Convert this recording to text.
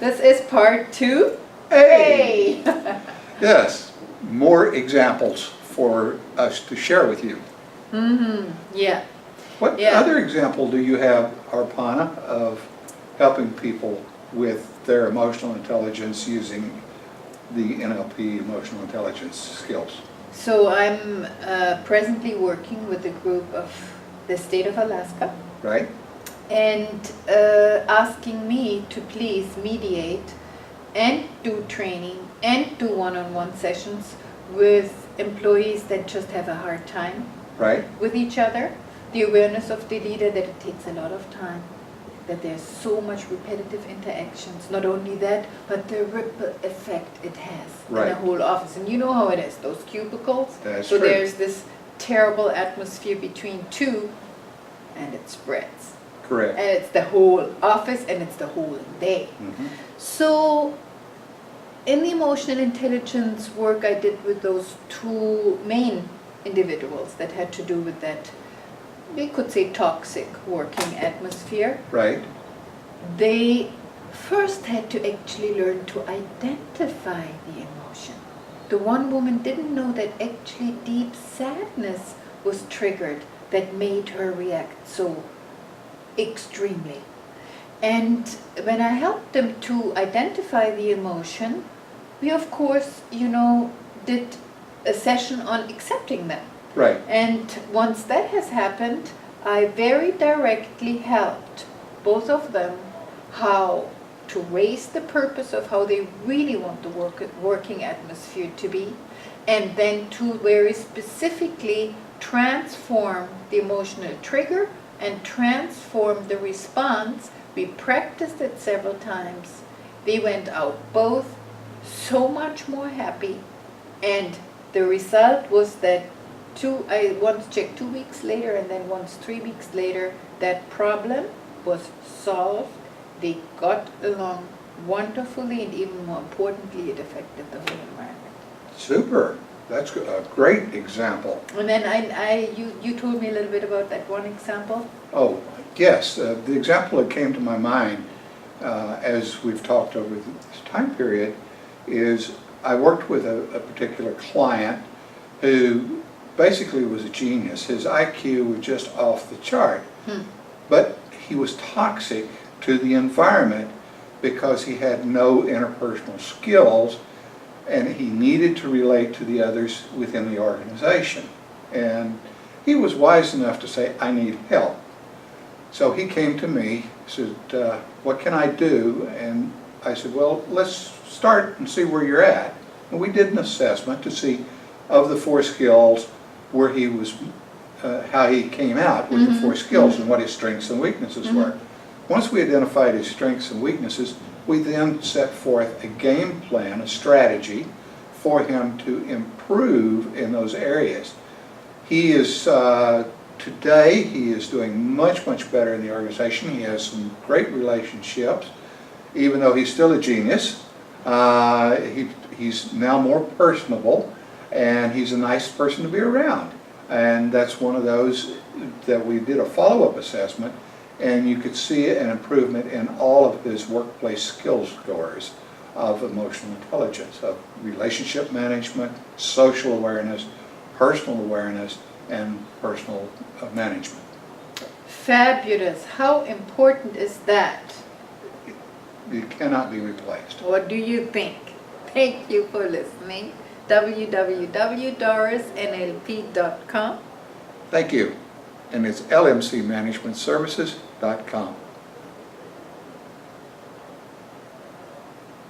This is part 2. Hey! Yes, more examples for us to share with you. Yeah. What Yeah. other example do you have, Arpana, of helping people with their emotional intelligence using the NLP emotional intelligence skills? So I'm presently working with a group of the state of Alaska Right? and asking me to please mediate and do training and do one-on-one sessions with employees that just have a hard time Right? with each other. The awareness of the leader that it takes a lot of time, that there's so much repetitive interactions. Not only that, but the ripple effect it has in Right. the whole office. And you know how it is, those cubicles. That's so true. there's this terrible atmosphere between two, and it spreads. Correct. And it's the whole office, and it's the whole day. Mhm. So in the emotional intelligence work I did with those two main individuals that had to do with that, we could say, toxic working atmosphere, Right? they first had to actually learn to identify the emotion. The one woman didn't know that actually deep sadness was triggered that made her react so extremely. And when I helped them to identify the emotion, we of course, did a session on accepting them. Right. And once that has happened, I very directly helped both of them how to raise the purpose of how they really want the working atmosphere to be, and then to very specifically transform the emotional trigger and transform the response. We practiced it several times. They went out both so much more happy, and the result was that I once checked 2 weeks later, and then once 3 weeks later, that problem was solved. They got along wonderfully, and even more importantly, it affected the whole environment. Super. That's a great example. And then you told me a little bit about that one example. Oh, yes. The example that came to my mind as we've talked over this time period is I worked with a particular client who basically was a genius. His IQ was just off the chart. But he was toxic to the environment because he had no interpersonal skills, and he needed to relate to the others within the organization. And he was wise enough to say, I need help. So he came to me, said, what can I do? And I said, well, let's start and see where you're at. And we did an assessment to see of the 4 skills where he was, how he came out with the 4 skills and what his strengths and weaknesses were. Once we identified his strengths and weaknesses, we then set forth a game plan, a strategy for him to improve in those areas. He is, today, he is doing much, much better in the organization. He has some great relationships, even though he's still a genius. He's now more personable, and he's a nice person to be around. And that's one of those that we did a follow-up assessment, and you could see an improvement in all of his workplace skills scores of emotional intelligence, of relationship management, social awareness, personal awareness, and personal management. Fabulous. How important is that? It cannot be replaced. What do you think? Thank you for listening. www.dorisnlp.com. Thank you. And it's lmcmanagementservices.com.